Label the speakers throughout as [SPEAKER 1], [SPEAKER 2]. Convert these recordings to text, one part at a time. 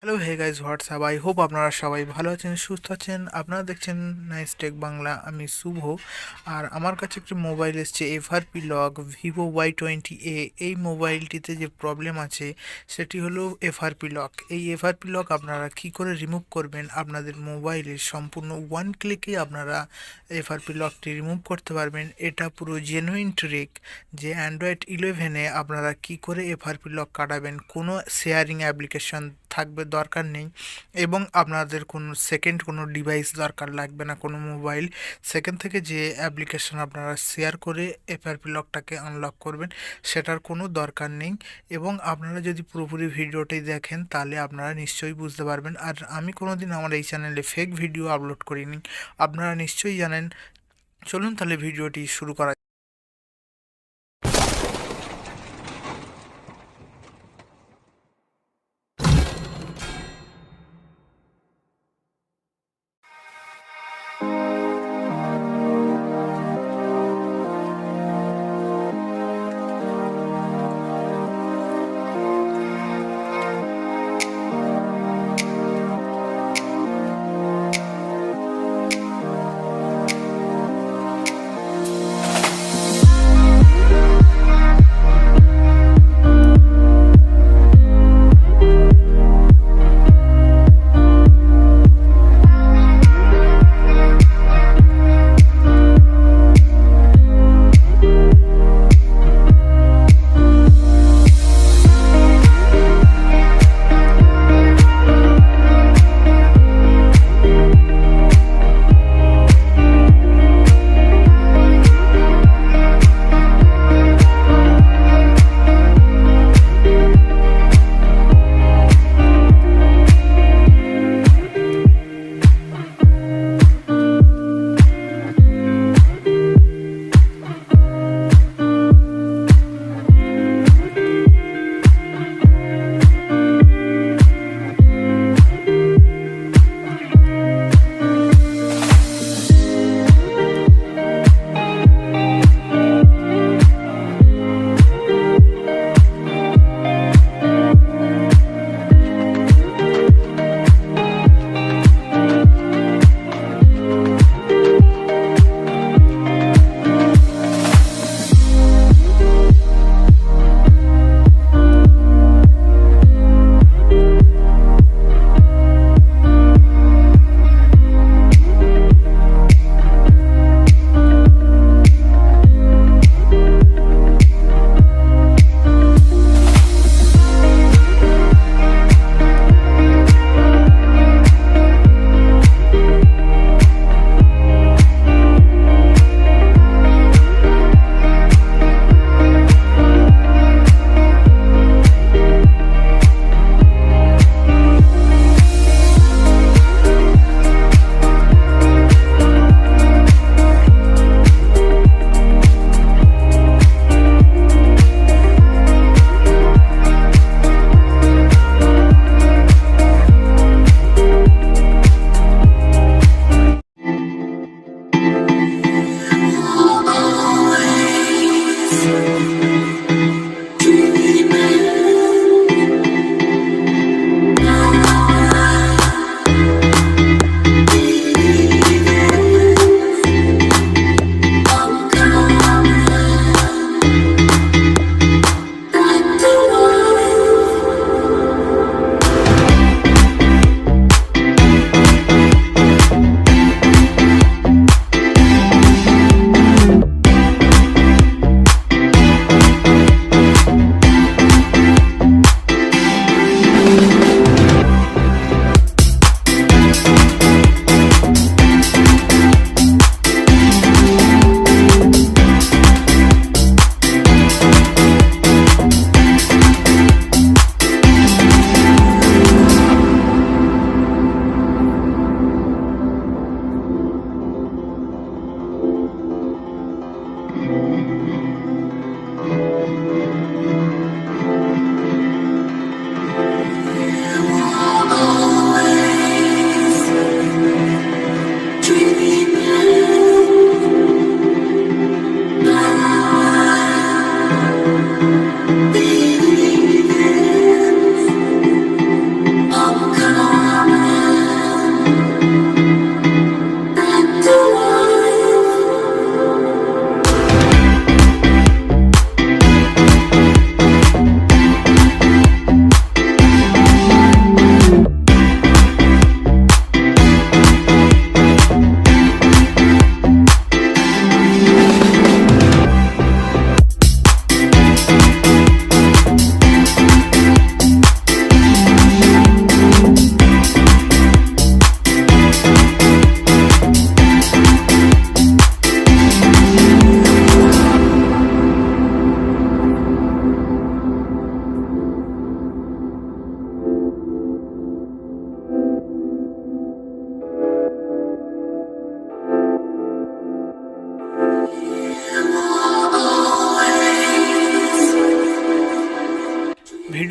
[SPEAKER 1] Hello hey guys what's up I hope আপনারা সবাই ভালো আছেন সুস্থ আছেন। আপনারা দেখছেন নাইস টেক বাংলা, আমি শুভ। আর আমার কাছে একটি মোবাইল এসছে এফআরপি লক ভিভো Y20A। এই মোবাইলটিতে যে প্রবলেম আছে সেটি হলো এফআরপি লক। এই এফআরপি লক আপনারা কি করে রিমুভ করবেন, আপনাদের মোবাইলের সম্পূর্ণ ওয়ান ক্লিকে আপনারা এফআরপি লকটি রিমুভ করতে পারবেন। এটা পুরো জেনুইন ট্রিক যে অ্যান্ড্রয়েড 11-এ আপনারা কি করে এফআরপি লক কাটাবেন। কোনো শেয়ারিং অ্যাপ্লিকেশন থাকবে দরকার নেই, এবং আপনাদের কোনো ডিভাইস দরকার লাগবে না। কোনো মোবাইল সেকেন্ড থেকে যে অ্যাপ্লিকেশন আপনারা শেয়ার করে এফআরপি লকটাকে আনলক করবেন সেটার কোনো দরকার নেই। এবং আপনারা যদি পুরোপুরি ভিডিওটি দেখেন তাহলে আপনারা নিশ্চয়ই বুঝতে পারবেন। আর আমি কোনোদিন আমার এই চ্যানেলে ফেক ভিডিও আপলোড করিনি, আপনারা নিশ্চয়ই জানেন। চলুন তাহলে ভিডিওটি শুরু করা।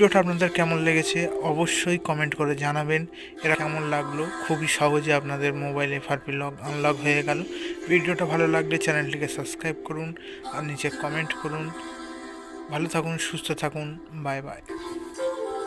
[SPEAKER 1] ভিডিওটা আপনাদের কেমন লেগেছে অবশ্যই কমেন্ট করে জানাবেন। এরা কেমন লাগলো, খুবই সহজে আপনাদের মোবাইল এফআরপি লক আনলক হয়ে গেল। ভিডিওটা ভালো লাগলে চ্যানেলটিকে সাবস্ক্রাইব করুন আর নিচে কমেন্ট করুন। ভালো থাকুন, সুস্থ থাকুন, বাই বাই।